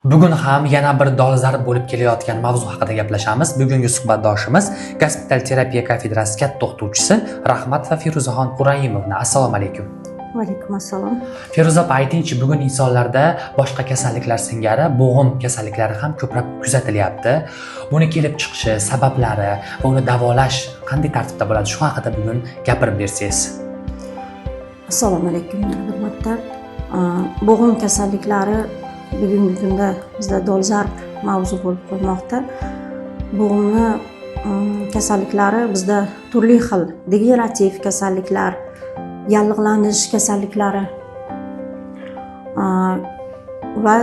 Bugun ham yana bir dolzarb bo'lib kelayotgan mavzu haqida gaplashamiz. Bugungi suhbatdoshimiz gospital terapiya kafedrasi katta o'qituvchisi Rahmatova Feruzaxon Qurayimovna. Assalomu alaykum. Va alaykum assalom. Feruza opa, aytingchi, bugun insonlarda boshqa kasalliklar singari bo'g'im kasalliklari ham ko'proq kuzatilyapti. Buni kelib chiqishi, sabablari va uni davolash qanday tartibda bo'ladi? Shu haqida bugun gapirib bersangiz. Assalomu alaykum. Hurmatli bo'g'im kasalliklari bugungi kunda bizda dolzarb mavzu bo'lib qolmoqda. Bo'g'imni kasalliklari bizda turli xil degenerativ kasalliklar, yallig'lanish kasalliklari va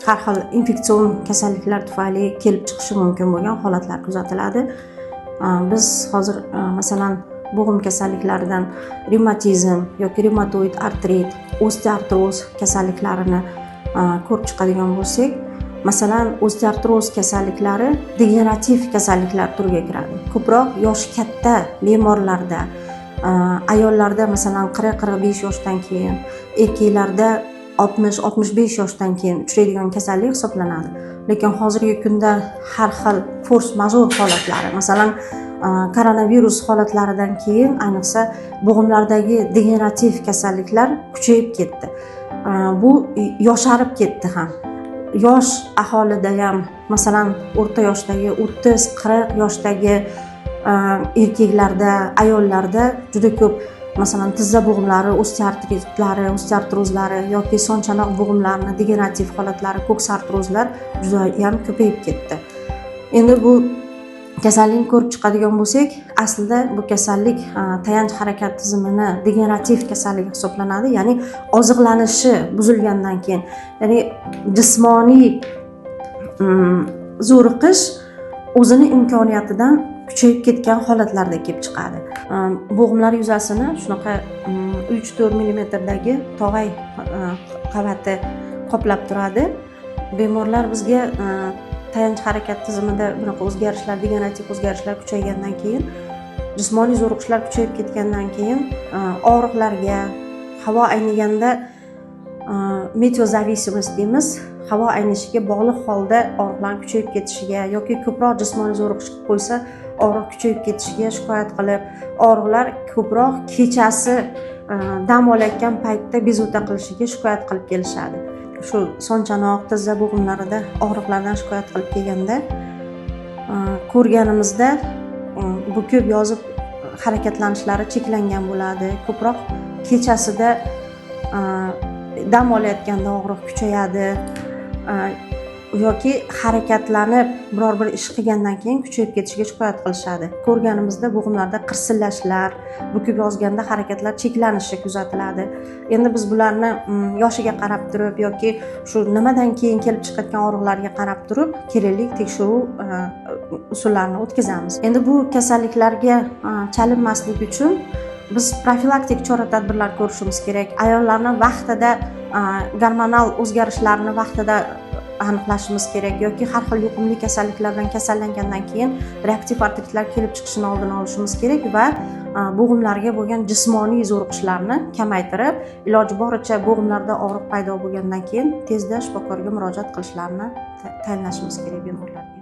har xil infeksion kasalliklar tufayli kelib chiqishi mumkin bo'lgan holatlar kuzatiladi. Biz hozir masalan bo'g'im kasalliklaridan revmatizm yoki revmatoid artrit, osteoartroz kasalliklarini ko'rib chiqadigan bo'lsak, masalan osteoartroz kasalliklari degenerativ kasalliklar turiga kiradi. Ko'proq yoshi katta bemorlarda, ayollarda masalan 40-45 yoshdan keyin, erkaklarda 60-65 yoshdan keyin uchraydigan kasallik hisoblanadi. Lekin hozirgi kunda har xil force majeure holatlari, masalan koronavirus holatlaridan keyin ayniqsa bo'g'imlardagi degenerativ kasalliklar kuchayib ketdi. Bu yosharib ketdi ham. Yosh aholida ham masalan o'rta yoshdagi 30-40 yoshdagi erkaklarda, ayollarda juda ko'p masalan tizza bo'g'imlari, osteoartritlari, osteoartrozlari yoki son chanoq bo'g'imlarini degenerativ holatlari, ko'ks artrozlar juda ham ko'payib ketdi. Endi bu kasallikni ko'rib chiqadigan bo'lsak, aslida bu kasallik tayanch harakat tizimini degenerativ kasallik hisoblanadi, ya'ni oziqlanishi buzilgandan keyin, ya'ni jismoniy zo'riqish o'zini imkoniyatidan kuchayib ketgan holatlarda kelib chiqadi. Bo'g'imlar yuzasini shunaqa 3-4 millimetrdagi tog'ay qavati qoplab turadi. Bemorlar bizga tayanch harakat tizimida bunaqa o'zgarishlar, degenerativ o'zgarishlar kuchaygandan keyin, jismoniy zo'riqishlar kuchayib ketgandan keyin og'riqlarga, havo ayniganda meteozavisimist deymiz, havo aynishiga bog'liq holda og'riqlar kuchayib ketishiga yoki ko'proq jismoniy zo'riqish qilib qo'ysa og'riq kuchayib ketishiga shikoyat qilib, og'riqlar ko'proq kechasi dam olayotgan paytda bezovta qilishiga shikoyat qilib kelishadi. Shu son chanoq, tizza bo'g'imlarida og'riqlardan shikoyat qilib kelganda ko'rganimizda bu ko'p yozib harakatlanishlari cheklangan bo'ladi. Ko'proq kechasida dam olayotganda og'riq kuchayadi yoki harakatlanib biror bir ish qilgandan keyin kuchayib ketishiga shikoyat qilishadi. Ko'rganimizda bo'g'imlarda qirsillashlar, bukib yozganda harakatlar cheklanishi kuzatiladi. Endi biz bularni yoshiga qarab turib yoki shu nimadan keyin kelib chiqayotgan og'riqlarga qarab turib kerakli tekshiruv usullarini o'tkazamiz. Endi bu kasalliklarga chalinmaslik uchun biz profilaktik chora-tadbirlar ko'rishimiz kerak. Ayollarning vaqtida gormonal o'zgarishlarni vaqtida aniqlashimiz kerak yoki har xil yuqumli kasalliklar bilan kasallangandan keyin reaktiv artritlar kelib chiqishini oldini olishimiz kerak va bo'g'imlarga bo'lgan jismoniy zo'riqishlarni kamaytirib, iloji boricha bo'g'imlarda og'riq paydo bo'lgandan keyin tezda shifokorga murojaat qilishlarini tayinlashimiz kerak bemorlarga.